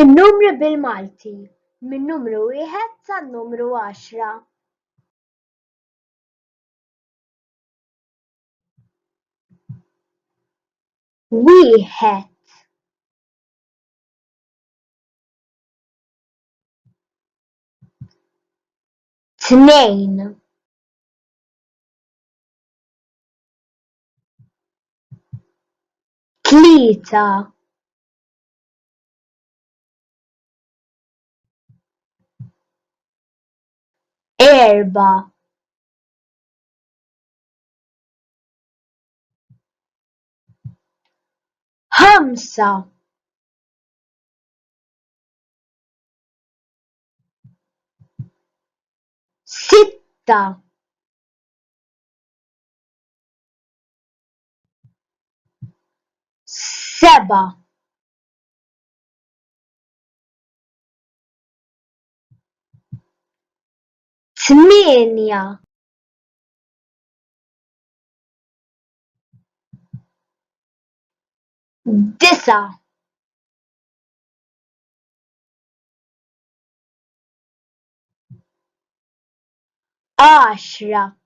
In-numri bil-Malti minn numru wieħed sa numru 10. Wieħed, tnejn, tlieta, erba', ħamsa, sitta, seba', tminja, disa', 10.